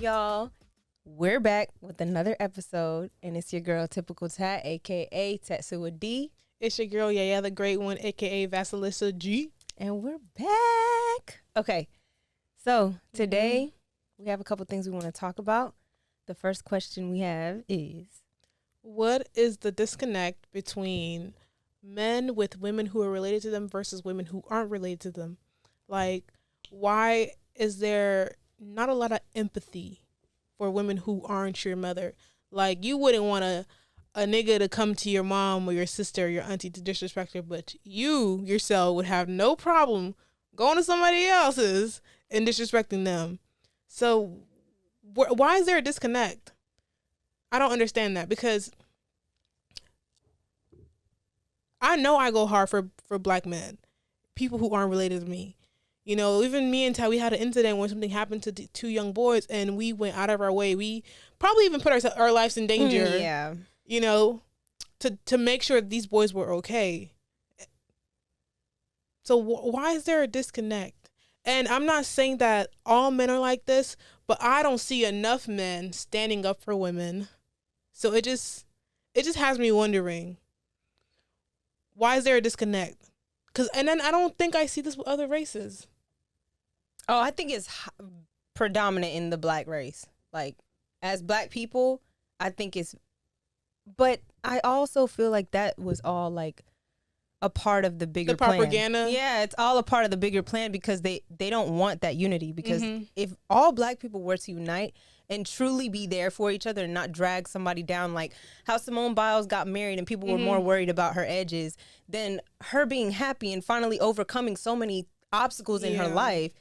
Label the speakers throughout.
Speaker 1: y'all? We're back with another episode, and it's your girl, Typical Tat, a.k.a. Tatsua D.
Speaker 2: It's your girl, Yaya the Great One, a.k.a. Vasilisa G.
Speaker 1: And we're back. Okay, so today we have a couple things we want to talk about. The first question we have is,
Speaker 2: what is the disconnect between men with women who are related to them versus women who aren't related to them? Like, why is there not a lot of empathy for women who aren't your mother? Like, you wouldn't want a nigga to come to your mom or your sister or your auntie to disrespect her, but you yourself would have no problem going to somebody else's and disrespecting them. So why is there a disconnect? I don't understand that, because I know I go hard for black men, people who aren't related to me. You know, even me and Ty, we had an incident where something happened to two young boys, and we went out of our way. We probably even put our lives in danger.
Speaker 1: Yeah.
Speaker 2: You know, to make sure these boys were okay. So why is there a disconnect? And I'm not saying that all men are like this, but I don't see enough men standing up for women. So it just has me wondering, why is there a disconnect? And then I don't think I see this with other races.
Speaker 1: Oh, I think it's predominant in the black race. Like, as black people, I think it's, but I also feel like that was all like a part of the bigger plan.
Speaker 2: The propaganda?
Speaker 1: Yeah, it's all a part of the bigger plan, because they don't want that unity. Because if all black people were to unite and truly be there for each other and not drag somebody down, like how Simone Biles got married and people were more worried about her edges than her being happy and finally overcoming so many obstacles in her life.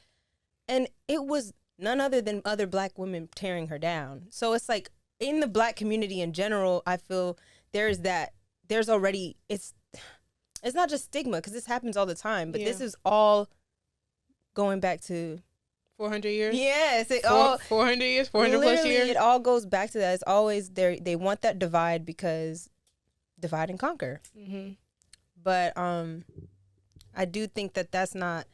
Speaker 1: And it was none other than other black women tearing her down. So it's like, in the black community in general, I feel there's already, it's not just stigma, because this happens all the time, but this is all going back to
Speaker 2: 400 years.
Speaker 1: Yes,
Speaker 2: 400 years, 400 plus years.
Speaker 1: It all goes back to that. It's always there. They want that divide, because divide and conquer. But I do think that that's not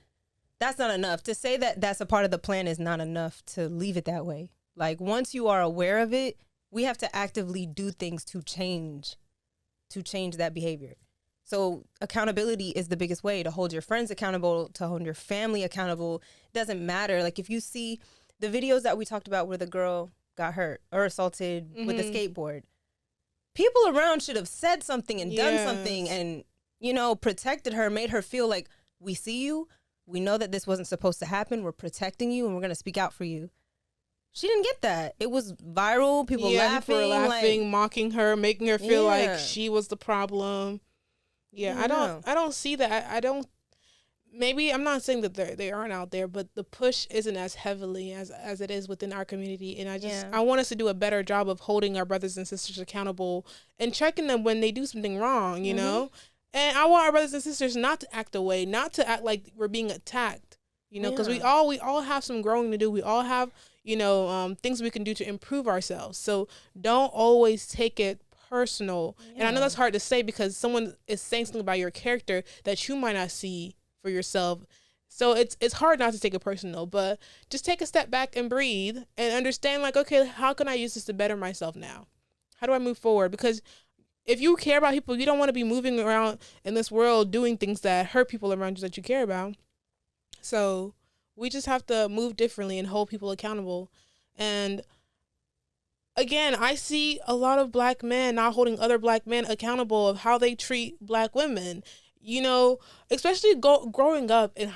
Speaker 1: enough. To say that that's a part of the plan is not enough to leave it that way. Like, once you are aware of it, we have to actively do things to change that behavior. So accountability is the biggest way to hold your friends accountable, to hold your family accountable. It doesn't matter. Like, if you see the videos that we talked about where the girl got hurt or assaulted with a skateboard, people around should have said something and done something and, you know, protected her, made her feel like, we see you. We know that this wasn't supposed to happen. We're protecting you, and we're going to speak out for you. She didn't get that. It was viral. People
Speaker 2: were laughing, mocking her, making her feel like she was the problem. Yeah, I don't see that. I don't. Maybe I'm not saying that they aren't out there, but the push isn't as heavily as it is within our community. And I want us to do a better job of holding our brothers and sisters accountable and checking them when they do something wrong. You know, and I want our brothers and sisters not to act away, not to act like we're being attacked. You know, because we all have some growing to do. We all have, you know, things we can do to improve ourselves. So don't always take it personal. And I know that's hard to say, because someone is saying something about your character that you might not see for yourself. So it's hard not to take it personal, but just take a step back and breathe and understand, like, okay, how can I use this to better myself now? How do I move forward? Because if you care about people, you don't want to be moving around in this world doing things that hurt people around you that you care about. So we just have to move differently and hold people accountable. And again, I see a lot of black men not holding other black men accountable of how they treat black women. You know, especially growing up in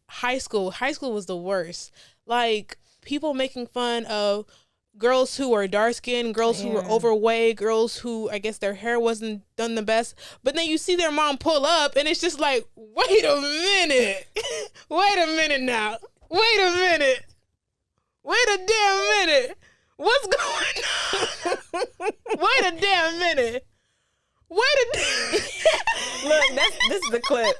Speaker 2: high school. High school was the worst. Like, people making fun of girls who are dark skinned, girls who were overweight, girls who, I guess, their hair wasn't done the best. But then you see their mom pull up, and it's just like, wait a minute. Wait a minute now. Wait a minute. Wait a damn minute. What's going on? Wait a damn minute.
Speaker 1: Look, this is the clip.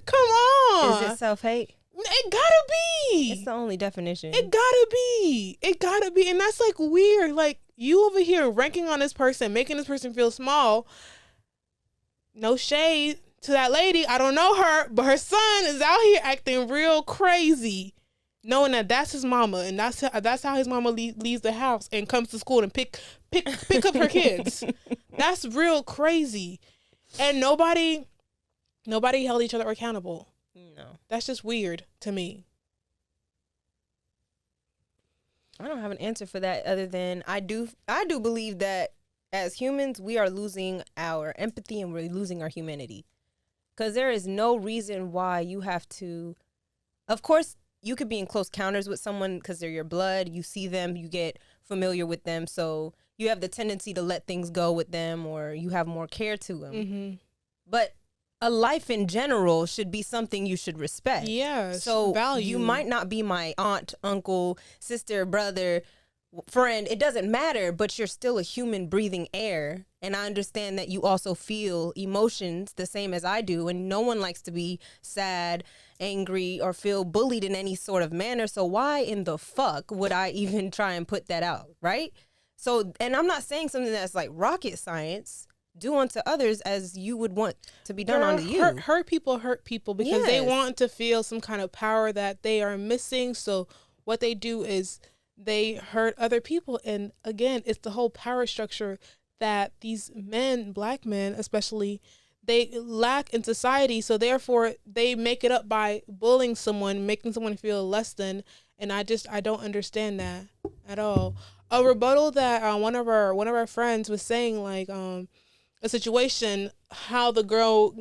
Speaker 2: Come on.
Speaker 1: Is it self-hate?
Speaker 2: It gotta be.
Speaker 1: It's the only definition.
Speaker 2: It gotta be. And that's, like, weird. Like, you over here ranking on this person, making this person feel small. No shade to that lady. I don't know her, but her son is out here acting real crazy. knowing that that's his mama, and that's how his mama leaves the house and comes to school and pick up her kids. That's real crazy, and nobody held each other accountable.
Speaker 1: No,
Speaker 2: that's just weird to me.
Speaker 1: I don't have an answer for that other than I do believe that as humans we are losing our empathy and we're losing our humanity, because there is no reason why you have to. Of course, you could be in close encounters with someone because they're your blood. You see them, you get familiar with them, so you have the tendency to let things go with them, or you have more care to them. Mm-hmm. But a life in general should be something you should respect.
Speaker 2: Yes,
Speaker 1: so
Speaker 2: value.
Speaker 1: You might not be my aunt, uncle, sister, brother, friend. It doesn't matter, but you're still a human breathing air. And I understand that you also feel emotions the same as I do. And no one likes to be sad, angry, or feel bullied in any sort of manner. So why in the fuck would I even try and put that out, right? So, and I'm not saying something that's like rocket science. Do unto others as you would want to be done unto you.
Speaker 2: Hurt people because they want to feel some kind of power that they are missing. So what they do is they hurt other people. And again, it's the whole power structure that these men, black men especially, they lack in society. So therefore they make it up by bullying someone, making someone feel less than. And I don't understand that at all. A rebuttal that one of our friends was saying, like, a situation, how the girl,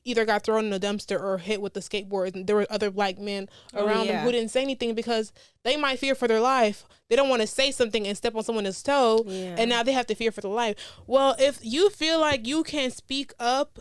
Speaker 2: either got thrown in a dumpster or hit with the skateboard, and there were other black men around them who didn't say anything because they might fear for their life. They don't want to say something and step on someone's toe, and now they have to fear for their life. Well, if you feel like you can speak up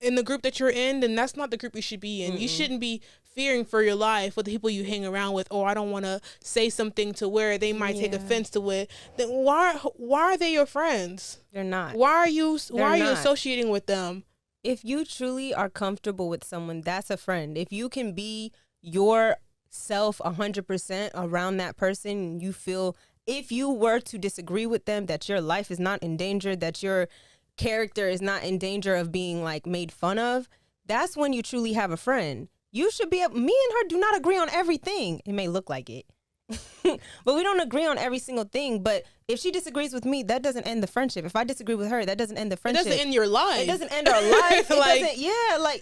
Speaker 2: in the group that you're in, then that's not the group you should be in. Mm-mm. You shouldn't be fearing for your life with the people you hang around with. Or I don't want to say something to where they might take offense to it. Then why are they your friends?
Speaker 1: They're not.
Speaker 2: Why are you associating with them?
Speaker 1: If you truly are comfortable with someone, that's a friend. If you can be yourself 100% around that person, you feel, if you were to disagree with them, that your life is not in danger, that your character is not in danger of being like made fun of, that's when you truly have a friend. You should be me and her do not agree on everything. It may look like it, but we don't agree on every single thing. But if she disagrees with me, that doesn't end the friendship. If I disagree with her, that doesn't end the friendship.
Speaker 2: It doesn't end your life.
Speaker 1: It doesn't end our life.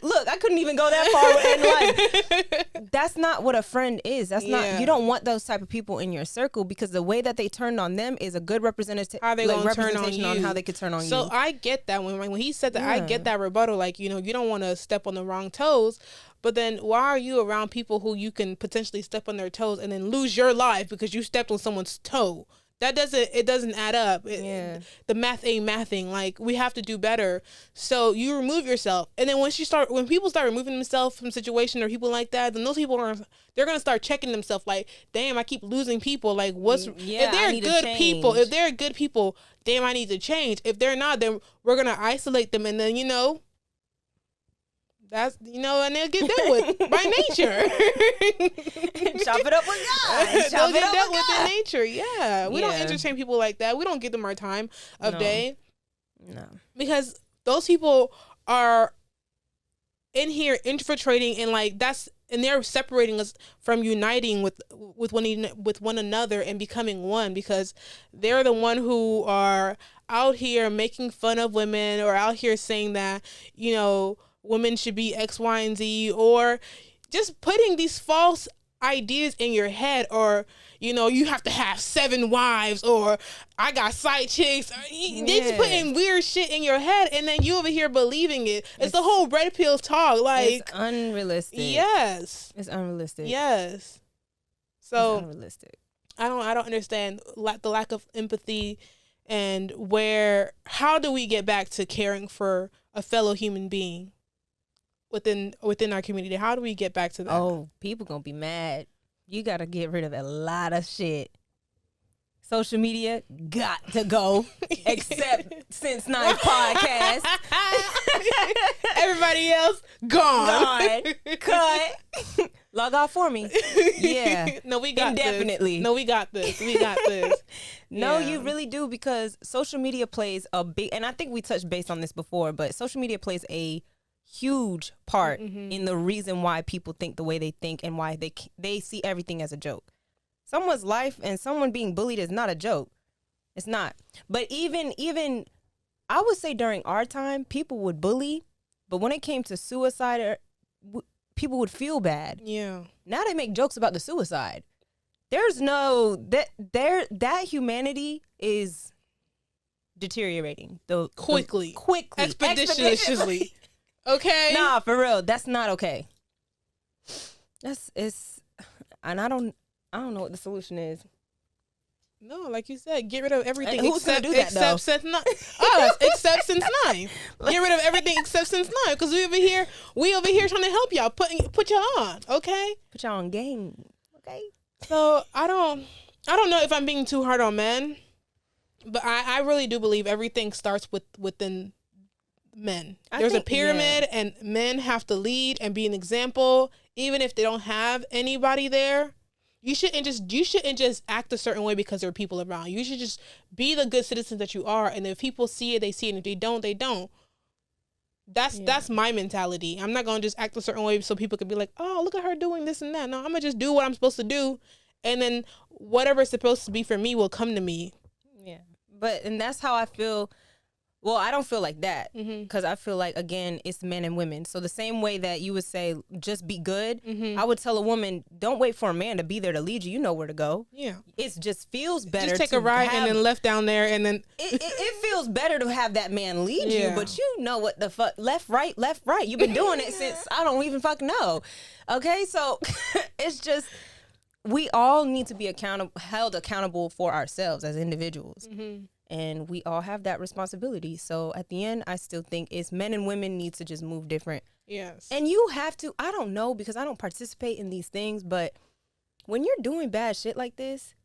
Speaker 1: Look, I couldn't even go that far with end life. That's not what a friend is. That's not. You don't want those type of people in your circle, because the way that they turned on them is a good representation on how they could turn on you.
Speaker 2: So I get that when he said that, I get that rebuttal. Like, you don't want to step on the wrong toes. But then why are you around people who you can potentially step on their toes and then lose your life because you stepped on someone's toe? It doesn't add up. The math ain't mathing. Like, we have to do better. So you remove yourself. And then when people start removing themselves from situation or people like that, then those people they're going to start checking themselves like, damn, I keep losing people. Like, if they're good people, damn, I need to change. If they're not, then we're going to isolate them. And then, that's, and they'll get dealt with by nature.
Speaker 1: Chop it up with God.
Speaker 2: They'll get dealt with in nature. Yeah. We don't entertain people like that. We don't give them our time of day.
Speaker 1: No. Because
Speaker 2: those people are in here infiltrating and they're separating us from uniting with one another and becoming one, because they're the one who are out here making fun of women, or out here saying that, women should be X, Y, and Z, or just putting these false ideas in your head, or, you have to have 7 wives, or I got side chicks. They just putting weird shit in your head, and then you over here believing it. It's the whole red pill talk. Like,
Speaker 1: it's unrealistic.
Speaker 2: Yes.
Speaker 1: It's unrealistic.
Speaker 2: Yes. So
Speaker 1: it's unrealistic.
Speaker 2: I don't understand the lack of empathy, and how do we get back to caring for a fellow human being within our community? How do we get back to that?
Speaker 1: Oh, people gonna be mad. You gotta get rid of a lot of shit. Social media got to go, except Since 9 podcast.
Speaker 2: Everybody else gone.
Speaker 1: Cut. Log off for me. Yeah.
Speaker 2: No, we got
Speaker 1: indefinitely.
Speaker 2: This. No, we got this. We got this.
Speaker 1: No, you really do, because social media plays a big, and I think we touched base on this before, but social media plays a huge part in the reason why people think the way they think and why they see everything as a joke. Someone's life and someone being bullied is not a joke. It's not. But even I would say during our time, people would bully, but when it came to suicide, people would feel bad.
Speaker 2: Yeah.
Speaker 1: Now they make jokes about the suicide. There's no that humanity is deteriorating quickly,
Speaker 2: expeditiously. Okay.
Speaker 1: Nah, for real, that's not okay. And I don't know what the solution is.
Speaker 2: No, like you said, get rid of everything.
Speaker 1: Who's gonna do that though?
Speaker 2: Except since 9. Get rid of everything except since 9, because we over here trying to help y'all, put y'all on, okay?
Speaker 1: Put y'all on game, okay?
Speaker 2: So I don't know if I'm being too hard on men, but I really do believe everything starts within men. There's a pyramid, and men have to lead and be an example, even if they don't have anybody there. You shouldn't just act a certain way because there are people around. You should just be the good citizens that you are, and if people see it, they see it, and if they don't, they don't. That's my mentality. I'm not gonna just act a certain way so people could be like, oh, look at her doing this and that. No, I'm gonna just do what I'm supposed to do, and then whatever's supposed to be for me will come to me.
Speaker 1: Yeah, and that's how I feel. Well, I don't feel like that because I feel like, again, it's men and women. So the same way that you would say, just be good, I would tell a woman, don't wait for a man to be there to lead you. You know where to go.
Speaker 2: Yeah.
Speaker 1: It just feels better.
Speaker 2: Just take a ride and then left down there and then.
Speaker 1: It feels better to have that man lead you, but you know what the fuck, left, right. You've been doing it since I don't even fucking know. Okay, so it's just, we all need to be held accountable for ourselves as individuals. And we all have that responsibility. So at the end, I still think it's men and women need to just move different.
Speaker 2: Yes.
Speaker 1: And you have to, I don't know, because I don't participate in these things, but when you're doing bad shit like this.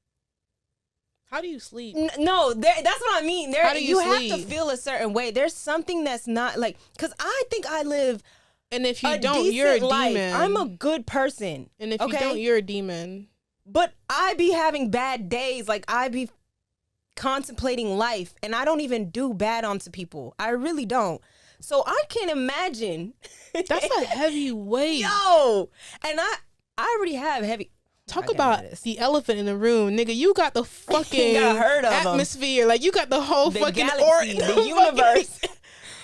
Speaker 2: How do you sleep?
Speaker 1: No, that's what I mean.
Speaker 2: How do you
Speaker 1: sleep? Have to feel a certain way. There's something that's not like, because I think I live
Speaker 2: and if you don't, you're a demon.
Speaker 1: I'm a good person.
Speaker 2: And if you don't, you're a demon.
Speaker 1: But I be having bad days. Like I be contemplating life, and I don't even do bad onto people. I really don't. So I can't imagine.
Speaker 2: That's a heavy weight.
Speaker 1: Yo, and I already have heavy.
Speaker 2: Talk about the elephant in the room, nigga. You got the fucking atmosphere. Like you got the whole fucking
Speaker 1: galaxy, the universe.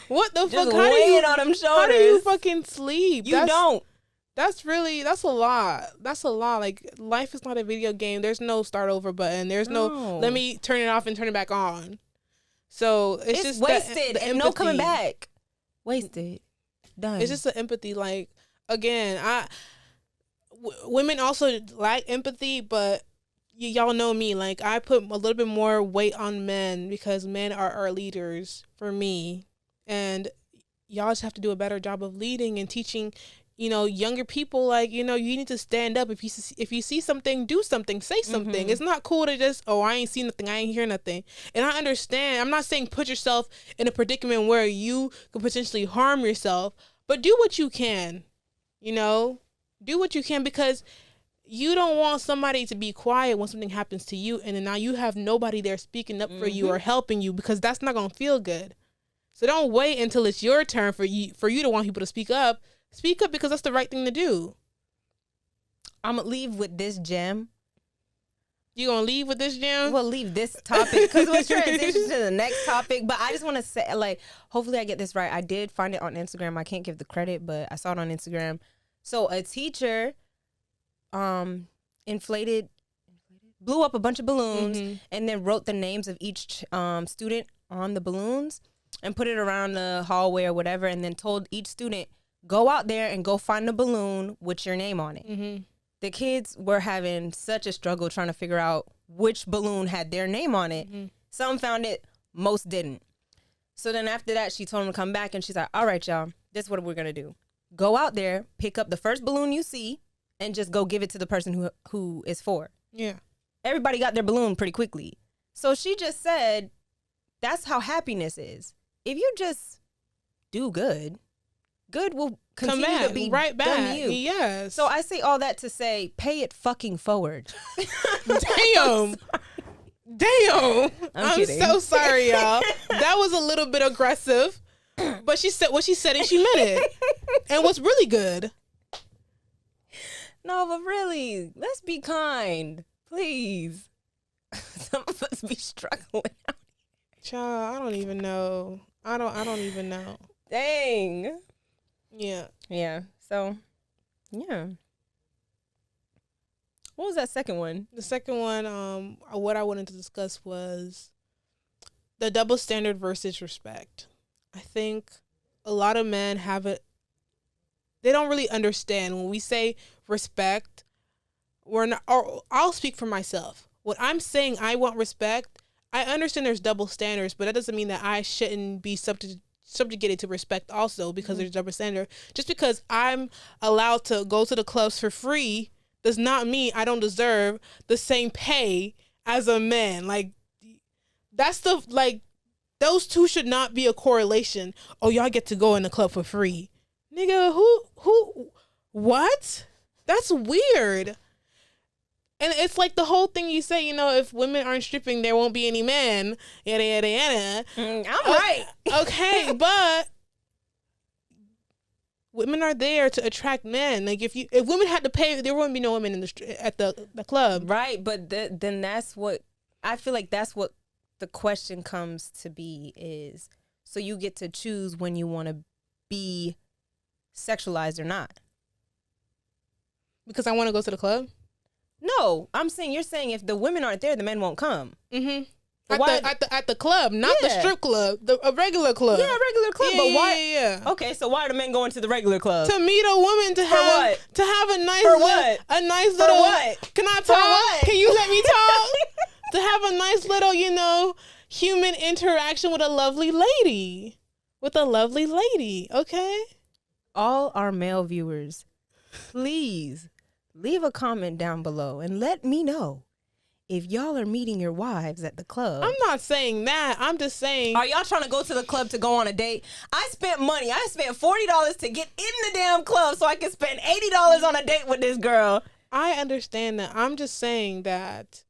Speaker 2: What the
Speaker 1: just
Speaker 2: fuck?
Speaker 1: How
Speaker 2: do you fucking sleep?
Speaker 1: You don't.
Speaker 2: That's a lot. That's a lot. Like, life is not a video game. There's no start over button. There's no let me turn it off and turn it back on. So it's just
Speaker 1: wasted and no coming back. Wasted. Done.
Speaker 2: It's just the empathy. Like, again, women also lack empathy, but y'all know me. Like, I put a little bit more weight on men because men are our leaders for me. And y'all just have to do a better job of leading and teaching, younger people, like, you need to stand up. If you see something, do something, say something. It's not cool to just, I ain't see nothing, I ain't hear nothing. And I understand. I'm not saying put yourself in a predicament where you could potentially harm yourself, but do what you can, do what you can, because you don't want somebody to be quiet when something happens to you. And then now you have nobody there speaking up for you or helping you, because that's not going to feel good. So don't wait until it's your turn for you to want people to speak up. Speak up because that's the right thing to do.
Speaker 1: I'm going to leave with this gem.
Speaker 2: You going to leave with this gem?
Speaker 1: We'll leave this topic because we'll transition to the next topic. But I just want to say, like, hopefully I get this right. I did find it on Instagram. I can't give the credit, but I saw it on Instagram. So a teacher blew up a bunch of balloons and then wrote the names of each student on the balloons and put it around the hallway or whatever, and then told each student, go out there and go find a balloon with your name on it. The kids were having such a struggle trying to figure out which balloon had their name on it. Some found it, most didn't. So then after that, she told them to come back, and she's like, all right, y'all, this is what we're going to do. Go out there, pick up the first balloon you see, and just go give it to the person who is for.
Speaker 2: Yeah.
Speaker 1: Everybody got their balloon pretty quickly. So she just said, that's how happiness is. If you just do good will continue to be
Speaker 2: right back.
Speaker 1: Done to you.
Speaker 2: Yes.
Speaker 1: So I say all that to say, pay it fucking forward.
Speaker 2: Damn. I'm so sorry, y'all. That was a little bit aggressive, But she said what she said and she meant it. And what's really good.
Speaker 1: No, but really, let's be kind. Please. Some of us be struggling out here.
Speaker 2: Child, I don't even know. I don't even know.
Speaker 1: Dang.
Speaker 2: Yeah.
Speaker 1: Yeah. So, yeah. What was that second one?
Speaker 2: The second one, what I wanted to discuss was the double standard versus respect. I think a lot of men have it. They don't really understand when we say respect. We're not. Or I'll speak for myself. When I'm saying I want respect, I understand there's double standards, but that doesn't mean that I shouldn't be subjugated to respect also because there's double standard. Just because I'm allowed to go to the clubs for free does not mean I don't deserve the same pay as a man. Like, that's the, like, those two should not be a correlation. Oh, y'all get to go in the club for free. Nigga, who, what? That's weird. And it's like the whole thing you say, you know, if women aren't stripping, there won't be any men. Yada, yada, yada.
Speaker 1: I'm right.
Speaker 2: Okay, but women are there to attract men. Like, if women had to pay, there wouldn't be no women at the club.
Speaker 1: Right, but then that's what, I feel like that's what the question comes to be is, so you get to choose when you want to be sexualized or not.
Speaker 2: Because I want to go to the club?
Speaker 1: No, I'm saying, you're saying if the women aren't there, the men won't come.
Speaker 2: Mm-hmm. At the club, not the strip club, a regular club.
Speaker 1: Yeah, a regular club.
Speaker 2: Yeah,
Speaker 1: but why?
Speaker 2: Yeah.
Speaker 1: Okay, so why are the men going to the regular club?
Speaker 2: To meet a woman, to have a nice
Speaker 1: For
Speaker 2: little.
Speaker 1: what?
Speaker 2: Can I talk?
Speaker 1: For what?
Speaker 2: Can you let me talk? To have a nice little, you know, human interaction with a lovely lady. Okay.
Speaker 1: All our male viewers, please leave a comment down below and let me know if y'all are meeting your wives at the club.
Speaker 2: I'm not saying that. I'm just saying.
Speaker 1: Are y'all trying to go to the club to go on a date? I spent money. I spent $40 to get in the damn club so I can spend $80 on a date with this girl.
Speaker 2: I understand that. I'm just saying that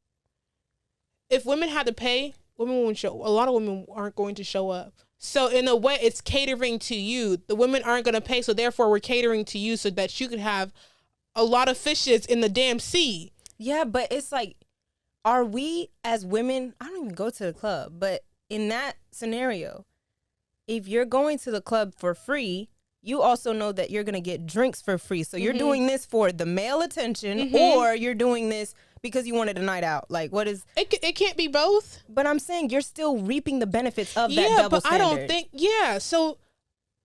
Speaker 2: if women had to pay, women wouldn't show. A lot of women aren't going to show up. So in a way, it's catering to you. The women aren't going to pay, so therefore we're catering to you so that you could have a lot of fishes in the damn sea.
Speaker 1: Yeah, but it's like, are we as women, I don't even go to the club, but in that scenario, if you're going to the club for free, you also know that you're going to get drinks for free. So you're doing this for the male attention, or you're doing this because you wanted a night out. Like, what is...
Speaker 2: It can't be both.
Speaker 1: But I'm saying you're still reaping the benefits of that double standard.
Speaker 2: I don't think... Yeah, so...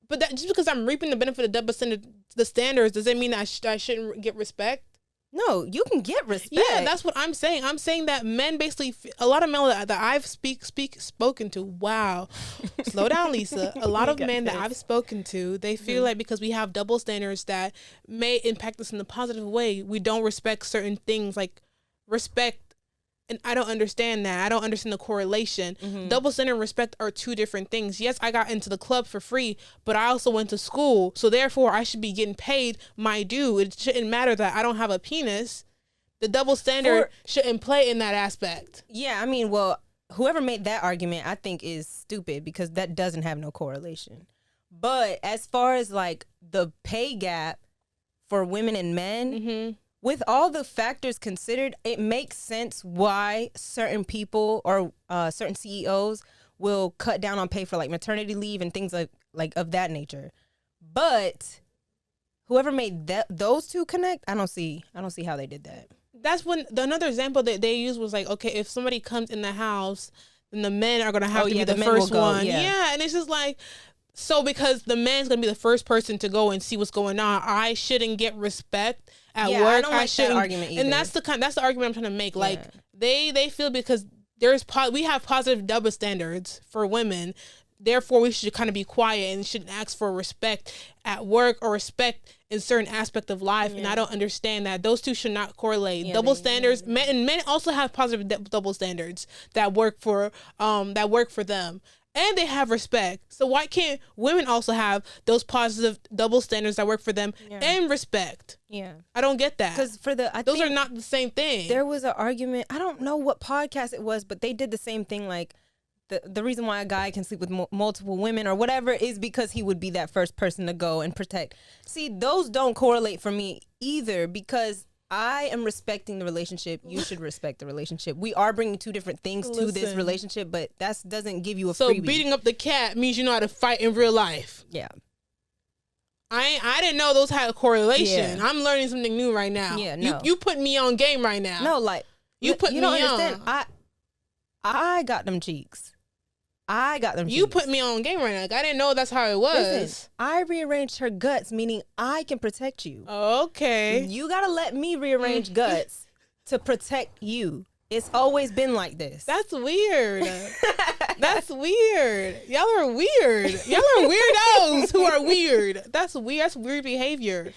Speaker 2: But that, just because I'm reaping the benefit of double standard, the standards, does it mean I shouldn't get respect?
Speaker 1: No, you can get respect.
Speaker 2: Yeah, that's what I'm saying. I'm saying that men basically, a lot of men that I've spoken to, wow, slow down, Lisa. A lot of men that I've spoken to, they feel like because we have double standards that may impact us in a positive way, we don't respect certain things like respect. And I don't understand that. I don't understand the correlation. Double standard and respect are two different things. Yes, I got into the club for free, but I also went to school. So therefore, I should be getting paid my due. It shouldn't matter that I don't have a penis. The double standard shouldn't play in that aspect.
Speaker 1: Yeah, I mean, well, whoever made that argument, I think is stupid because that doesn't have no correlation. But as far as like the pay gap for women and men, with all the factors considered, it makes sense why certain people or certain CEOs will cut down on pay for like maternity leave and things like of that nature. But whoever made those two connect, I don't see how they did that.
Speaker 2: That's when another example that they used was like, okay, if somebody comes in the house, then the men are gonna have to be the first one. Yeah, and it's just like, so because the man's gonna be the first person to go and see what's going on, I shouldn't get respect at work.
Speaker 1: I don't like that argument either.
Speaker 2: And that's the argument I'm trying to make. Like they feel because we have positive double standards for women, therefore we should kind of be quiet and shouldn't ask for respect at work or respect in certain aspect of life. And I don't understand that. Those two should not correlate. Double standards, men also have positive double standards that work for them. And they have respect. So why can't women also have those positive double standards that work for them and respect? Yeah. I don't get that. Because those are not the same thing.
Speaker 1: There was an argument. I don't know what podcast it was, but they did the same thing. Like the reason why a guy can sleep with multiple women or whatever is because he would be that first person to go and protect. See, those don't correlate for me either, because I am respecting the relationship. You should respect the relationship. We are bringing two different things to this relationship, but that doesn't give you a freebie.
Speaker 2: So beating up the cat means you know how to fight in real life.
Speaker 1: Yeah.
Speaker 2: I didn't know those had a correlation. Yeah. I'm learning something new right now.
Speaker 1: Yeah, no.
Speaker 2: You put me on game right now.
Speaker 1: No, like
Speaker 2: you put me on. You don't
Speaker 1: understand. I got them cheeks.
Speaker 2: You put me on game right now. Like, I didn't know that's how it was.
Speaker 1: Listen, I rearranged her guts, meaning I can protect you.
Speaker 2: Okay.
Speaker 1: You gotta let me rearrange guts to protect you. It's always been like this.
Speaker 2: That's weird. That's weird. Y'all are weird. Y'all are weirdos who are weird. That's weird. That's weird behavior.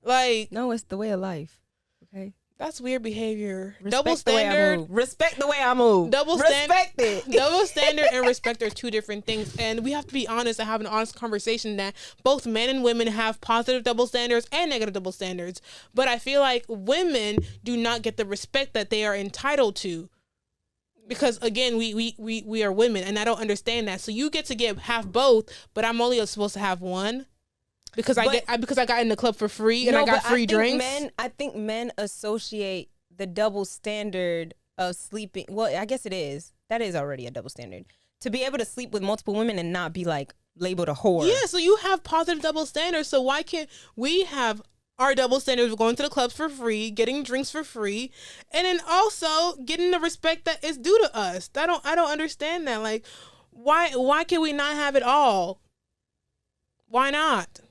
Speaker 2: Like,
Speaker 1: no, it's the way of life. Okay.
Speaker 2: That's weird behavior.
Speaker 1: Respect
Speaker 2: double standard.
Speaker 1: Respect the way I move. Respect it.
Speaker 2: Double standard and respect are two different things. And we have to be honest and have an honest conversation that both men and women have positive double standards and negative double standards. But I feel like women do not get the respect that they are entitled to. Because again, we are women, and I don't understand that. So you get to get half both, but I'm only supposed to have one. Because I got in the club for free and I got free drinks.
Speaker 1: I think men associate the double standard of sleeping. Well, I guess it is. That is already a double standard. To be able to sleep with multiple women and not be like labeled a whore.
Speaker 2: Yeah, so you have positive double standards. So why can't we have our double standards of going to the clubs for free, getting drinks for free, and then also getting the respect that is due to us? I don't understand that. Like, why can we not have it all? Why not?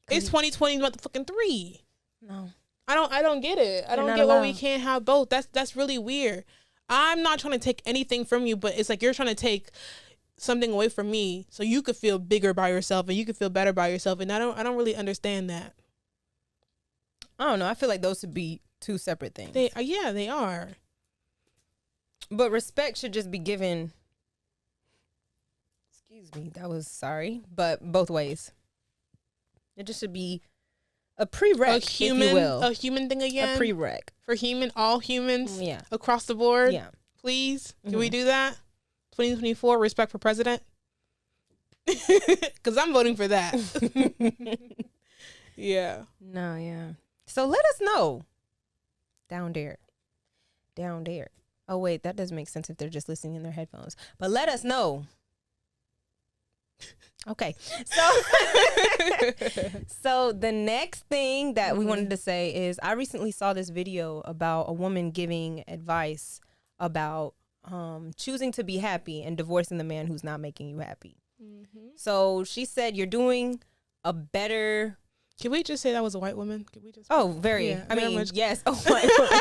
Speaker 2: It's 2020 motherfucking 3.
Speaker 1: No.
Speaker 2: I don't get it. I don't get why we can't have both. That's really weird. I'm not trying to take anything from you, but it's like you're trying to take something away from me so you could feel bigger by yourself and you could feel better by yourself, and I don't really understand that.
Speaker 1: I don't know. I feel like those should be two separate things.
Speaker 2: They are.
Speaker 1: But respect should just be given. Excuse me. That was sorry, but both ways. It just should be a prereq, if you will.
Speaker 2: A human thing again?
Speaker 1: A prereq.
Speaker 2: For all humans across the board?
Speaker 1: Yeah.
Speaker 2: Please? Can we do that? 2024, respect for president? Because I'm voting for that. Yeah.
Speaker 1: No, yeah. So let us know. Down there. Oh, wait, that doesn't make sense if they're just listening in their headphones. But let us know. Okay, so the next thing that we wanted to say is I recently saw this video about a woman giving advice about choosing to be happy and divorcing the man who's not making you happy. Mm-hmm. So she said you're doing a better.
Speaker 2: Can we just say that was a white woman? Can we just?
Speaker 1: Oh, very. Yeah, I mean, yes, a white woman.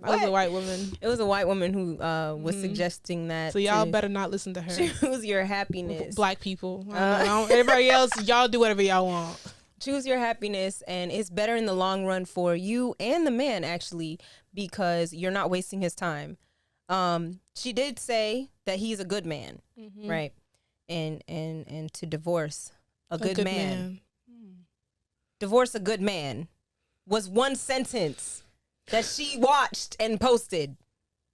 Speaker 2: That was a white woman.
Speaker 1: It was a white woman who was suggesting that.
Speaker 2: So y'all better not listen to her.
Speaker 1: Choose your happiness.
Speaker 2: Black people. Everybody else, y'all do whatever y'all want.
Speaker 1: Choose your happiness, and it's better in the long run for you and the man, actually, because you're not wasting his time. She did say that he's a good man, right? And to divorce a good man. Divorce a good man was one sentence that she watched and posted.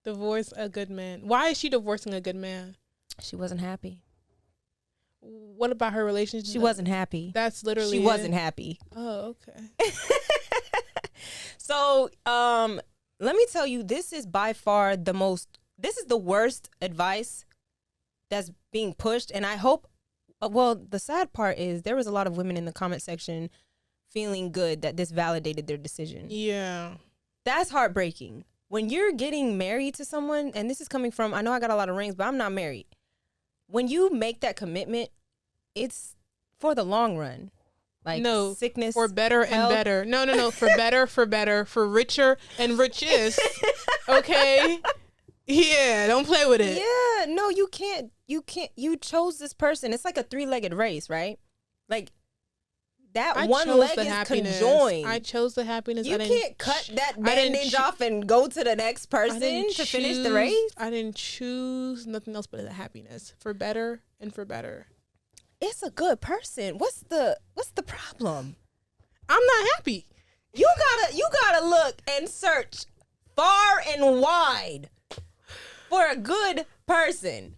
Speaker 2: Divorce a good man. Why is she divorcing a good man?
Speaker 1: She wasn't happy.
Speaker 2: What about her relationship?
Speaker 1: She wasn't happy.
Speaker 2: That's literally
Speaker 1: She wasn't happy.
Speaker 2: Oh, okay.
Speaker 1: So, let me tell you, this is by far this is the worst advice that's being pushed. And I hope, the sad part is there was a lot of women in the comment section feeling good that this validated their decision.
Speaker 2: Yeah.
Speaker 1: That's heartbreaking. When you're getting married to someone, and this is coming from, I know I got a lot of rings, but I'm not married. When you make that commitment, it's for the long run. Like sickness.
Speaker 2: For better health. And better. No. For better, for richer and richest. Okay? Yeah, don't play with it.
Speaker 1: Yeah, no, you can't. You chose this person. It's like a 3-legged race, right? Like, that one leg is conjoined.
Speaker 2: I chose the happiness.
Speaker 1: You can't cut that bandage off and go to the next person to finish the race.
Speaker 2: I didn't choose nothing else but the happiness. For better and for better.
Speaker 1: It's a good person. What's the problem?
Speaker 2: I'm not happy.
Speaker 1: You gotta look and search far and wide. for a good person.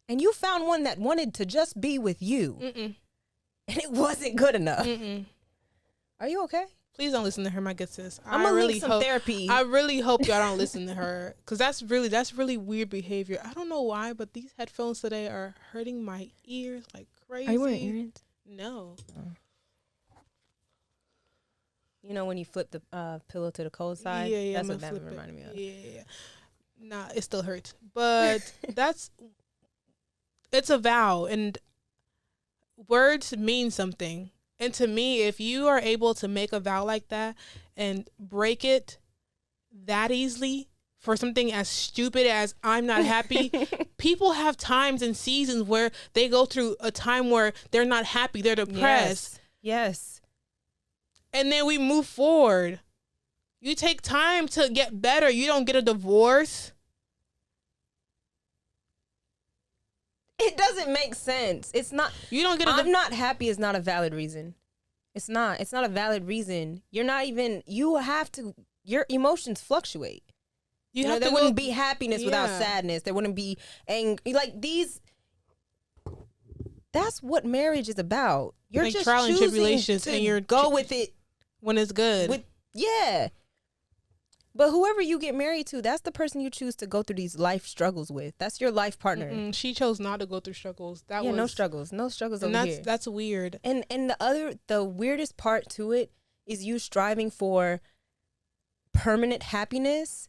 Speaker 1: And you found one that wanted to just be with you. And it wasn't good enough. Are you okay?
Speaker 2: Please don't listen to her, my good sis.
Speaker 1: I'm gonna link some therapy.
Speaker 2: I really hope y'all don't listen to her, because that's really weird behavior. I don't know why, but these headphones today are hurting my ears like crazy.
Speaker 1: Are you wearing earrings?
Speaker 2: No.
Speaker 1: You know when you flip the pillow to the cold side?
Speaker 2: Yeah,
Speaker 1: that's what that reminded me of.
Speaker 2: Yeah. Nah, it still hurts, but it's a vow, and words mean something. And to me, if you are able to make a vow like that and break it that easily for something as stupid as I'm not happy, people have times and seasons where they go through a time where they're not happy, they're depressed.
Speaker 1: Yes.
Speaker 2: And then we move forward. You take time to get better. You don't get a divorce.
Speaker 1: It doesn't make sense. It's not.
Speaker 2: You don't get.
Speaker 1: I'm not happy is not a valid reason. It's not. It's not a valid reason. You're not even. You have to. Your emotions fluctuate. You know, there wouldn't be happiness without sadness. There wouldn't be anger. Like these. That's what marriage is about. You're like just trial and tribulations, and you're go with it
Speaker 2: when it's good.
Speaker 1: But whoever you get married to, that's the person you choose to go through these life struggles with. That's your life partner.
Speaker 2: She chose not to go through struggles.
Speaker 1: No struggles over here.
Speaker 2: That's weird.
Speaker 1: And the weirdest part to it is you striving for permanent happiness.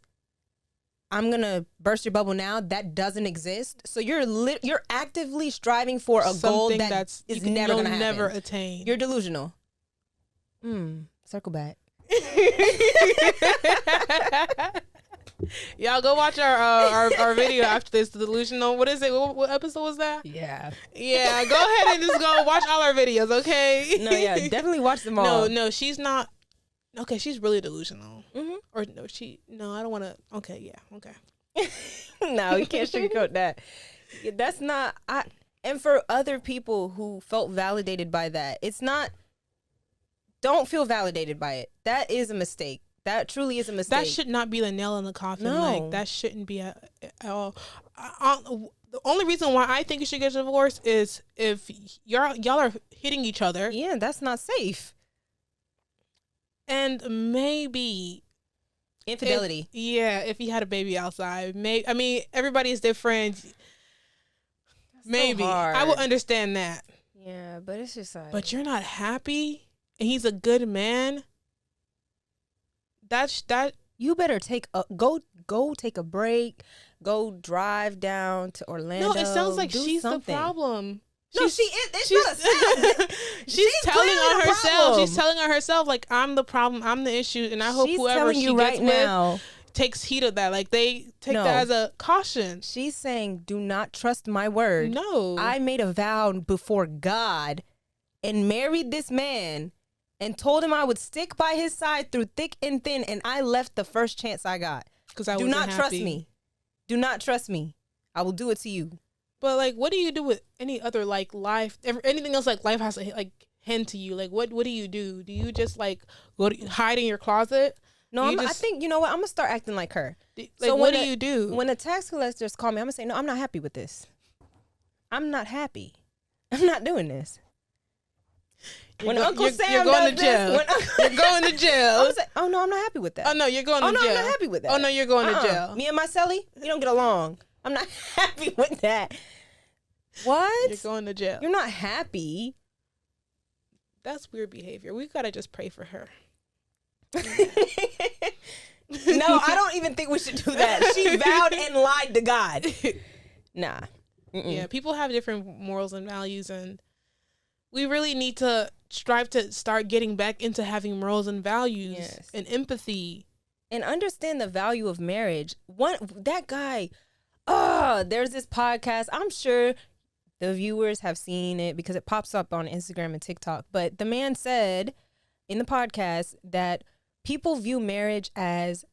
Speaker 1: I'm gonna burst your bubble now. That doesn't exist. So you're actively striving for a goal that is never gonna happen.
Speaker 2: Never attain.
Speaker 1: You're delusional. Circle back.
Speaker 2: Y'all go watch our video after this. Delusional. What is it? What episode was that?
Speaker 1: Yeah.
Speaker 2: Go ahead and just go watch all our videos, okay?
Speaker 1: No, definitely watch them all.
Speaker 2: No, she's not. Okay, she's really delusional. Or no, I don't want to. Okay, yeah, okay.
Speaker 1: No, you can't sugarcoat that. That's not. And for other people who felt validated by that, it's not. Don't feel validated by it. That is a mistake. That truly is a mistake.
Speaker 2: That should not be the nail in the coffin.
Speaker 1: No.
Speaker 2: Like, that shouldn't be at all. The only reason why I think you should get a divorce is if y'all are hitting each other.
Speaker 1: Yeah, that's not safe.
Speaker 2: And maybe
Speaker 1: infidelity.
Speaker 2: If you had a baby outside. I mean, everybody is different. Maybe.
Speaker 1: So hard.
Speaker 2: I would understand that.
Speaker 1: Yeah, but it's just like.
Speaker 2: But you're not happy? And he's a good man. That
Speaker 1: you better go take a break. Go drive down to Orlando.
Speaker 2: No, it sounds like she's
Speaker 1: something.
Speaker 2: The problem.
Speaker 1: No, she is. It's not a
Speaker 2: she's telling on herself. Problem. She's telling on herself like I'm the problem. I'm the issue, and I hope whoever she gets with takes heed of that. Like they take that as a caution.
Speaker 1: She's saying, "Do not trust my word."
Speaker 2: No,
Speaker 1: I made a vow before God and married this man. And told him I would stick by his side through thick and thin, and I left the first chance I got.
Speaker 2: Because I
Speaker 1: do not trust me. Do not trust me. I will do it to you.
Speaker 2: But like, what do you do with any other like life? Anything else like life has to like hand to you? Like, what do you do? Do you just like hide in your closet?
Speaker 1: No, I think you know what? I'm gonna start acting like her.
Speaker 2: So what do you do
Speaker 1: when the tax collectors call me? I'm gonna say, no, I'm not happy with this. I'm not happy. I'm not doing this. When Uncle Sam
Speaker 2: you're going
Speaker 1: does
Speaker 2: to jail. You're going to jail.
Speaker 1: I'm saying, oh no, I'm not happy with that.
Speaker 2: Oh no, you're going to jail.
Speaker 1: Oh no, I'm not happy with that.
Speaker 2: Oh no, you're going to jail.
Speaker 1: Me and my celly, we don't get along. I'm not happy with that. What?
Speaker 2: You're going to jail.
Speaker 1: You're not happy.
Speaker 2: That's weird behavior. We gotta just pray for her.
Speaker 1: No, I don't even think we should do that. She vowed and lied to God. Nah.
Speaker 2: Yeah, people have different morals and values, and we really need to strive to start getting back into having morals and values and empathy.
Speaker 1: And understand the value of marriage. That guy, there's this podcast. I'm sure the viewers have seen it because it pops up on Instagram and TikTok. But the man said in the podcast that people view marriage as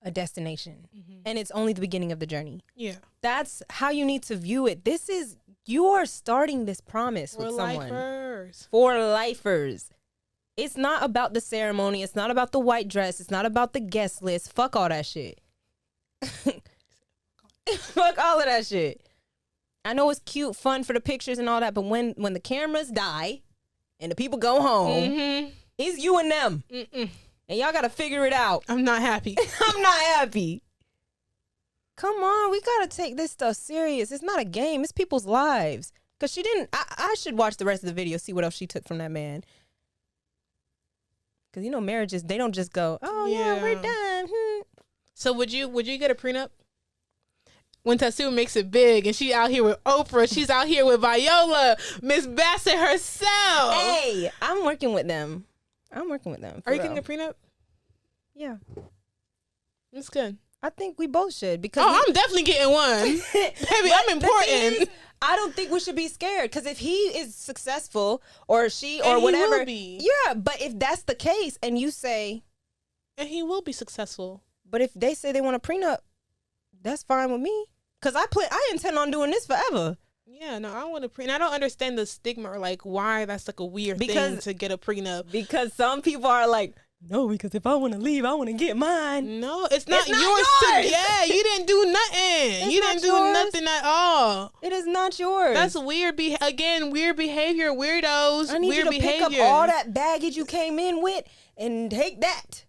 Speaker 1: a destination. And it's only the beginning of the journey. Yeah. That's how you need to view it. You are starting this promise with someone. For lifers. It's not about the ceremony. It's not about the white dress. It's not about the guest list. Fuck all that shit. Fuck all of that shit. I know it's cute, fun for the pictures and all that, but when the cameras die and the people go home, it's you and them. And y'all got to figure it out.
Speaker 2: I'm not happy.
Speaker 1: I'm not happy. Come on, we got to take this stuff serious. It's not a game. It's people's lives. Because she didn't, I should watch the rest of the video, see what else she took from that man. Because, you know, marriages, they don't just go, oh, yeah we're done.
Speaker 2: So would you get a prenup? When Tasu makes it big and she out here with Oprah, she's out here with Viola, Miss Bassett herself.
Speaker 1: Hey, I'm working with them. Are you getting a prenup? Yeah.
Speaker 2: That's good.
Speaker 1: I think we both should because
Speaker 2: I'm definitely getting one. Baby, I'm important.
Speaker 1: I don't think we should be scared because if he is successful or she or
Speaker 2: and
Speaker 1: whatever,
Speaker 2: he will be.
Speaker 1: Yeah. But if that's the case, and you say,
Speaker 2: and he will be successful.
Speaker 1: But if they say they want a prenup, that's fine with me because I intend on doing this forever.
Speaker 2: Yeah, no, I want a prenup. I don't understand the stigma or like why that's like a weird thing to get a prenup.
Speaker 1: Because some people are like, no, because if I want to leave, I want to get mine.
Speaker 2: No, it's not yours. Yeah, you didn't do nothing. You didn't do nothing at all.
Speaker 1: It is not yours.
Speaker 2: That's weird. Weird behavior, weirdos.
Speaker 1: I need
Speaker 2: weird
Speaker 1: you to
Speaker 2: behavior.
Speaker 1: pick up all that baggage you came in with and take that.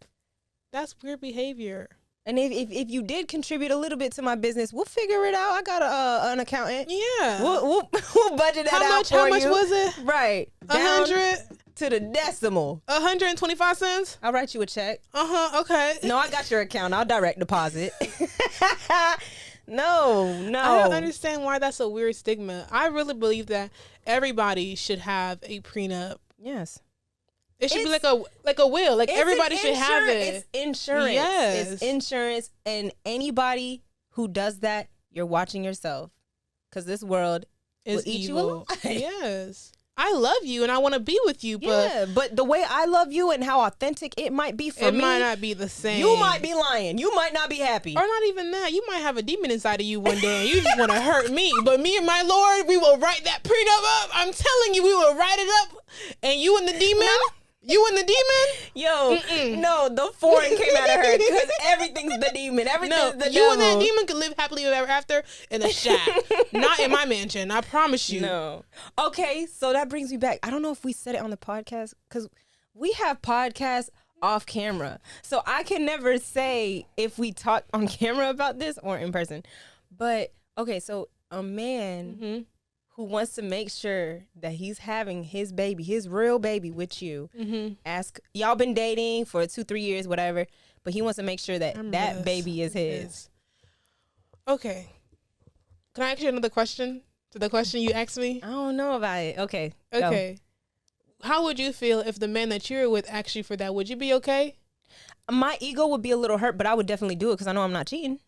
Speaker 2: That's weird behavior.
Speaker 1: And if you did contribute a little bit to my business, we'll figure it out. I got an accountant.
Speaker 2: Yeah,
Speaker 1: we'll budget that out for you.
Speaker 2: How much was it?
Speaker 1: Right,
Speaker 2: 100
Speaker 1: to the decimal.
Speaker 2: 125 cents.
Speaker 1: I'll write you a check.
Speaker 2: Okay.
Speaker 1: No, I got your account. I'll direct deposit. No.
Speaker 2: I don't understand why that's a weird stigma. I really believe that everybody should have a prenup.
Speaker 1: Yes.
Speaker 2: It should be like a will. Like everybody should have it.
Speaker 1: It's insurance.
Speaker 2: Yes.
Speaker 1: It's insurance. And anybody who does that, you're watching yourself. Because this world will eat you alive.
Speaker 2: Yes. I love you and I want to be with you,
Speaker 1: but the way I love you and how authentic it might be for me,
Speaker 2: it might not be the same.
Speaker 1: You might be lying. You might not be happy.
Speaker 2: Or not even that. You might have a demon inside of you one day and you just want to hurt me. But me and my Lord, we will write that prenup up. I'm telling you, we will write it up. And you and the demon... You and the demon?
Speaker 1: Yo, no, the foreign came out of her because everything's the demon. Everything's the devil.
Speaker 2: You and that demon can live happily ever after in a shack. Not in my mansion, I promise you.
Speaker 1: No. Okay, so that brings me back. I don't know if we said it on the podcast because we have podcasts off camera. So I can never say if we talk on camera about this or in person. But, okay, so a man... who wants to make sure that he's having his baby, his real baby with you. Ask, y'all been dating for 2-3 years, whatever, but he wants to make sure that that baby is his.
Speaker 2: Okay. Can I ask you another question to the question you asked me?
Speaker 1: I don't know about it. Okay.
Speaker 2: Okay. Go. How would you feel if the man that you're with asked you for that? Would you be okay?
Speaker 1: My ego would be a little hurt, but I would definitely do it because I know I'm not cheating.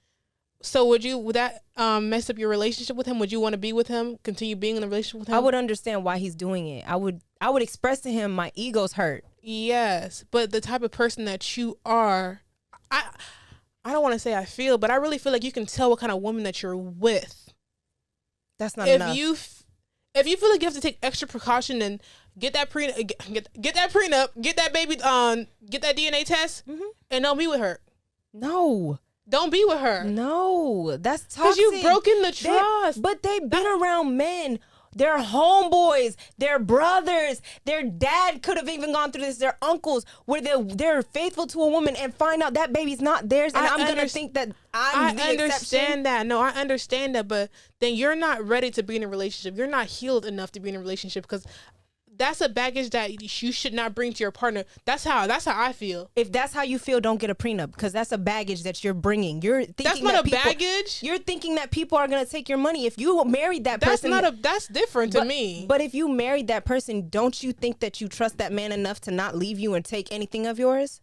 Speaker 2: So would that mess up your relationship with him? Would you want to be with him, continue being in a relationship with him?
Speaker 1: I would understand why he's doing it. I would express to him my ego's hurt.
Speaker 2: Yes, but the type of person that you are, I don't want to say I feel, but I really feel like you can tell what kind of woman that you're with.
Speaker 1: That's not enough.
Speaker 2: If you feel like you have to take extra precaution and get that prenup, get that baby get that DNA test, and don't be with her.
Speaker 1: No.
Speaker 2: Don't be with her.
Speaker 1: No, that's toxic.
Speaker 2: Because you've broken the trust.
Speaker 1: But they've been around men. They're homeboys. They're brothers. Their dad could have even gone through this. Their uncles, where they're faithful to a woman and find out that baby's not theirs. And I'm going to think that I'm the exception. I understand
Speaker 2: that. No, I understand that. But then you're not ready to be in a relationship. You're not healed enough to be in a relationship because that's a baggage that you should not bring to your partner. That's how I feel.
Speaker 1: If that's how you feel, don't get a prenup because that's a baggage that you're bringing. You're thinking
Speaker 2: that's not a baggage.
Speaker 1: You're thinking that people are going to take your money. If you married that person,
Speaker 2: that's different to me.
Speaker 1: But if you married that person, don't you think that you trust that man enough to not leave you and take anything of yours?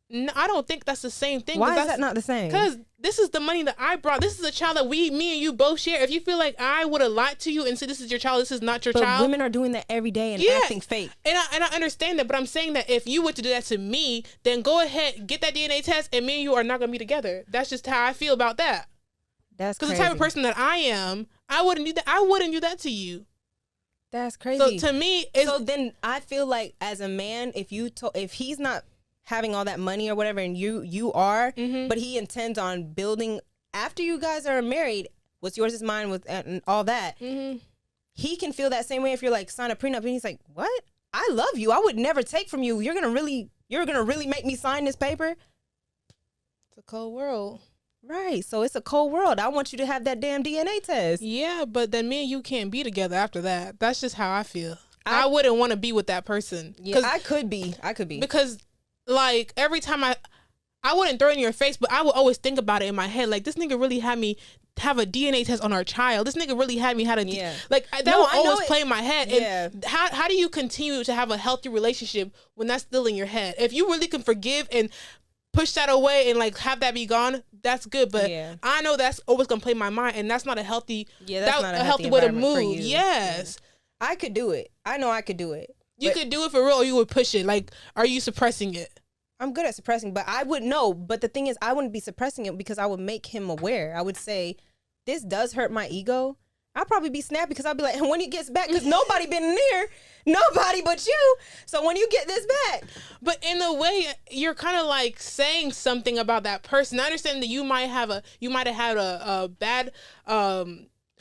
Speaker 2: No, I don't think that's the same thing.
Speaker 1: Why is that not the same?
Speaker 2: Because this is the money that I brought. This is a child that me and you both share. If you feel like I would have lied to you and said this is your child, this is not your child.
Speaker 1: Women are doing that every day and acting fake.
Speaker 2: And I understand that, but I'm saying that if you were to do that to me, then go ahead, get that DNA test, and me and you are not going to be together. That's just how I feel about that.
Speaker 1: That's crazy.
Speaker 2: Because the type of person that I am, I wouldn't do that. I wouldn't do that to you.
Speaker 1: That's crazy.
Speaker 2: So to me,
Speaker 1: so then I feel like as a man, if he's not having all that money or whatever and you are, but he intends on building after you guys are married, what's yours is mine, with and all that. Mm-hmm. He can feel that same way if you're like, sign a prenup, and he's like, what? I love you. I would never take from you. You're gonna really make me sign this paper?
Speaker 2: It's a cold world.
Speaker 1: Right. So it's a cold world. I want you to have that damn DNA test.
Speaker 2: Yeah, but then me and you can't be together after that. That's just how I feel. I wouldn't want to be with that person.
Speaker 1: Yeah, I could be.
Speaker 2: Because, like, every time I wouldn't throw it in your face, but I would always think about it in my head. Like, this nigga really had me have a DNA test on our child. This nigga really had me had a like that would always play in my head. Yeah. And how do you continue to have a healthy relationship when that's still in your head? If you really can forgive and push that away and like have that be gone, that's good. But I know that's always gonna play in my mind, and that's not a healthy. Yeah, that's not a healthy way to move. Yes,
Speaker 1: I could do it. I know I could do it.
Speaker 2: You could do it for real, or you would push it. Like, are you suppressing it?
Speaker 1: I'm good at suppressing, but I would know. But the thing is, I wouldn't be suppressing it because I would make him aware. I would say, this does hurt my ego. I'll probably be snappy because I'll be like, and when he gets back, because nobody been near, nobody but you. So when you get this back.
Speaker 2: But in a way, you're kind of like saying something about that person. I understand that you might have had a bad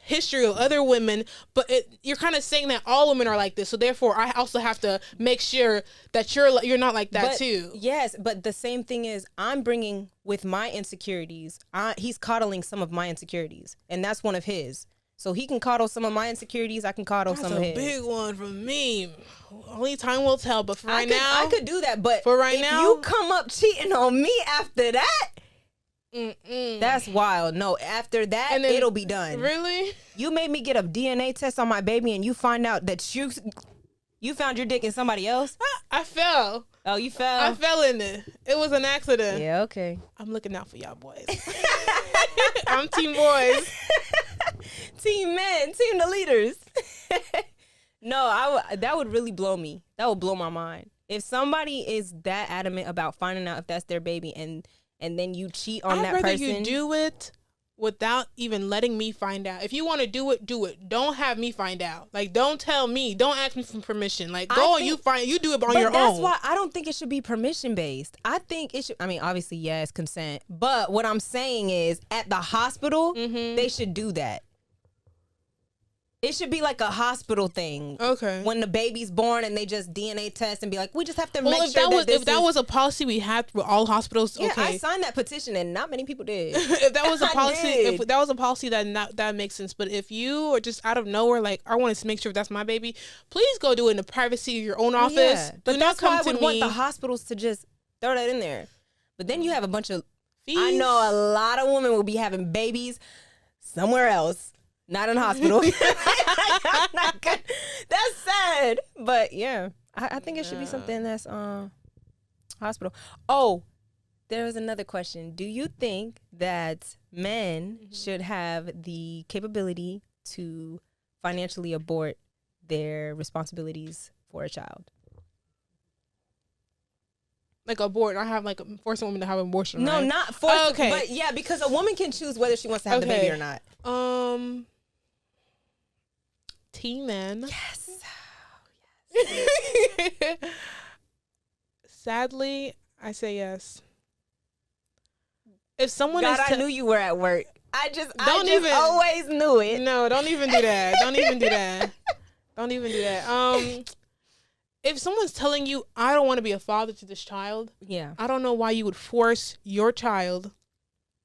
Speaker 2: history of other women, but you're kind of saying that all women are like this. So therefore, I also have to make sure that you're not like that too.
Speaker 1: Yes, but the same thing is, I'm bringing with my insecurities. He's coddling some of my insecurities, and that's one of his. So he can coddle some of my insecurities. I can coddle some of his.
Speaker 2: That's a big one from me. Only time will tell. But for right now,
Speaker 1: I could do that. But
Speaker 2: for right now,
Speaker 1: if you come up cheating on me after that. That's wild. No, after that, then, it'll be done.
Speaker 2: Really?
Speaker 1: You made me get a DNA test on my baby, and you find out that you found your dick in somebody else?
Speaker 2: I fell.
Speaker 1: Oh, you fell?
Speaker 2: I fell in it. It was an accident.
Speaker 1: Yeah, okay.
Speaker 2: I'm looking out for y'all boys. I'm team boys.
Speaker 1: Team men. Team the leaders. No, that would really blow me. That would blow my mind. If somebody is that adamant about finding out if that's their baby and then you cheat on that person.
Speaker 2: I'd rather you do it without even letting me find out. If you want to do it, do it. Don't have me find out. Like, don't tell me. Don't ask me for permission. Like, you do it on your own.
Speaker 1: That's why I don't think it should be permission based. I think it should. I mean, obviously, yes, consent. But what I'm saying is, at the hospital, they should do that. It should be like a hospital thing.
Speaker 2: Okay.
Speaker 1: When the baby's born and they just DNA test and be like, we just have to make sure
Speaker 2: if that was a policy we had for all hospitals,
Speaker 1: yeah,
Speaker 2: okay.
Speaker 1: I signed that petition and not many people did.
Speaker 2: If that was a policy, that makes sense. But if you are just out of nowhere, like, I want to make sure that's my baby, please go do it in the privacy of your own office. Yeah,
Speaker 1: but that's why I would want the hospitals to just throw that in there. But then you have a bunch of fees. I know a lot of women will be having babies somewhere else. Not in hospital. Not good. That's sad. But yeah, I think it should be something that's hospital. Oh, there was another question. Do you think that men should have the capability to financially abort their responsibilities for a child?
Speaker 2: Like abort, not have like force a woman to have an abortion.
Speaker 1: No,
Speaker 2: right?
Speaker 1: not force. Okay, but yeah, because a woman can choose whether she wants to have the baby or not.
Speaker 2: Team men.
Speaker 1: Yes.
Speaker 2: Yes. Sadly, I say yes. If someone
Speaker 1: I knew you were at work. I just always knew it.
Speaker 2: No, don't even do that. Don't even do that. Don't even do that. If someone's telling you, I don't want to be a father to this child,
Speaker 1: yeah,
Speaker 2: I don't know why you would force your child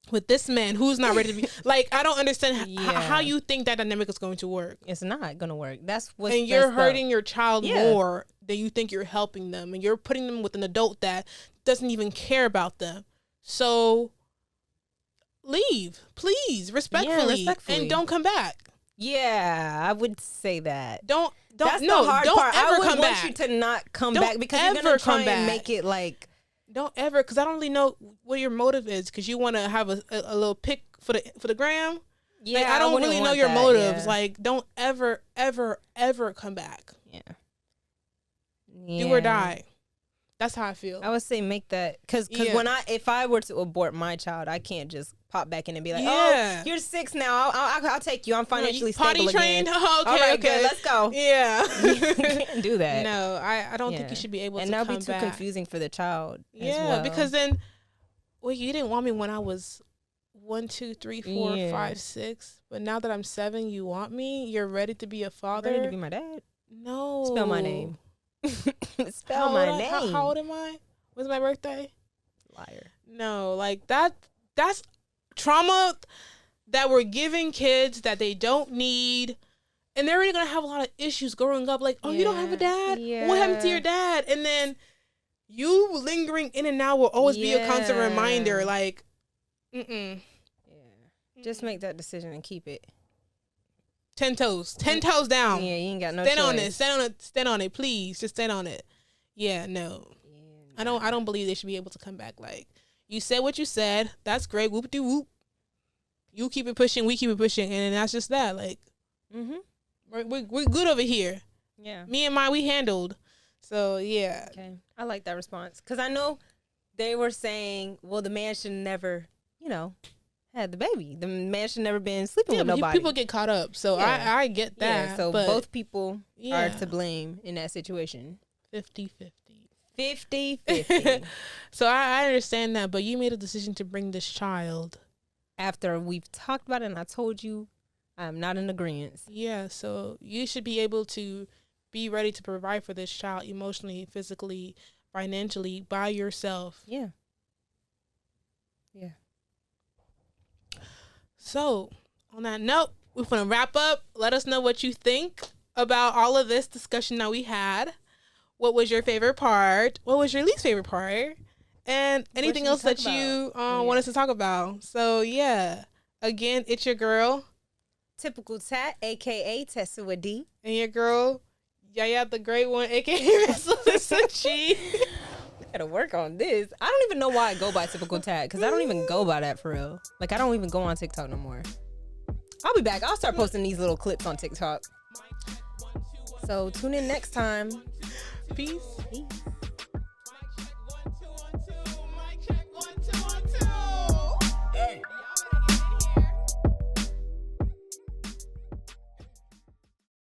Speaker 2: with this man who's not ready to be. Like, I don't understand how you think that dynamic is going to work.
Speaker 1: It's not going to work.
Speaker 2: And you're hurting your child more than you think you're helping them. And you're putting them with an adult that doesn't even care about them. So leave, please, respectfully. And don't come back.
Speaker 1: Yeah, I would say that.
Speaker 2: That's
Speaker 1: the hard part.
Speaker 2: I
Speaker 1: would want you to not come back because you're going to try and make it like...
Speaker 2: Don't ever, because I don't really know what your motive is. Because you want to have a little pic for the gram. Yeah, like, I don't really know your motives. Yeah. Like, don't ever, ever, ever come back.
Speaker 1: Yeah.
Speaker 2: Do or die. That's how I feel.
Speaker 1: I would say make that because if I were to abort my child, I can't just pop back in and be like, oh, you're 6 now. I'll take you. I'm financially stable
Speaker 2: potty trained.
Speaker 1: Again.
Speaker 2: Oh, okay,
Speaker 1: all right, good. Let's go.
Speaker 2: Yeah,
Speaker 1: you can't do that.
Speaker 2: No, I don't think you should be able to.
Speaker 1: And that'll
Speaker 2: come
Speaker 1: be too
Speaker 2: back.
Speaker 1: confusing for the child.
Speaker 2: Yeah,
Speaker 1: as well.
Speaker 2: because then, you didn't want me when I was 1, 2, 3, 4, 5, 6. But now that I'm 7, you want me? You're ready to be a father?
Speaker 1: Ready to be my dad?
Speaker 2: No.
Speaker 1: Spell my name. Spell my name.
Speaker 2: How old am I? When's my birthday?
Speaker 1: Liar.
Speaker 2: No, like that's trauma that we're giving kids that they don't need. And they're already going to have a lot of issues growing up. Like, oh, you don't have a dad?
Speaker 1: Yeah.
Speaker 2: What happened to your dad? And then you lingering in and out will always be a constant reminder. Like,
Speaker 1: Yeah. Just make that decision and keep it.
Speaker 2: 10 toes. 10 toes down.
Speaker 1: Yeah, you ain't got no
Speaker 2: stand
Speaker 1: choice.
Speaker 2: on it. Stand on it, please. Just stand on it. Yeah, no. I don't believe they should be able to come back. Like, you said what you said. That's great. Whoop de whoop. You keep it pushing. We keep it pushing. And then that's just that. Like, we're good over here.
Speaker 1: Yeah.
Speaker 2: Me and we handled. So, yeah.
Speaker 1: Okay. I like that response. Because I know they were saying, well, the man should never, had the baby. The man should never been sleeping with nobody.
Speaker 2: People get caught up. So, I get that.
Speaker 1: Yeah, so both people are to blame in that situation.
Speaker 2: 50-50.
Speaker 1: 50-50.
Speaker 2: So, I understand that. But you made a decision to bring this child.
Speaker 1: After we've talked about it and I told you I'm not in agreement.
Speaker 2: Yeah, so you should be able to be ready to provide for this child emotionally, physically, financially by yourself.
Speaker 1: Yeah.
Speaker 2: So, on that note, we're going to wrap up. Let us know what you think about all of this discussion that we had. What was your favorite part? What was your least favorite part? And anything else that you want us to talk about. So, yeah. Again, it's your girl,
Speaker 1: Typical Tat, a.k.a. Tessa with D.
Speaker 2: And your girl, Yaya the Great One, a.k.a. Restless G.
Speaker 1: Gotta work on this. I don't even know why I go by Typical Tat, because I don't even go by that for real. Like, I don't even go on TikTok no more. I'll be back. I'll start posting these little clips on TikTok. So, tune in next time.
Speaker 2: Peace.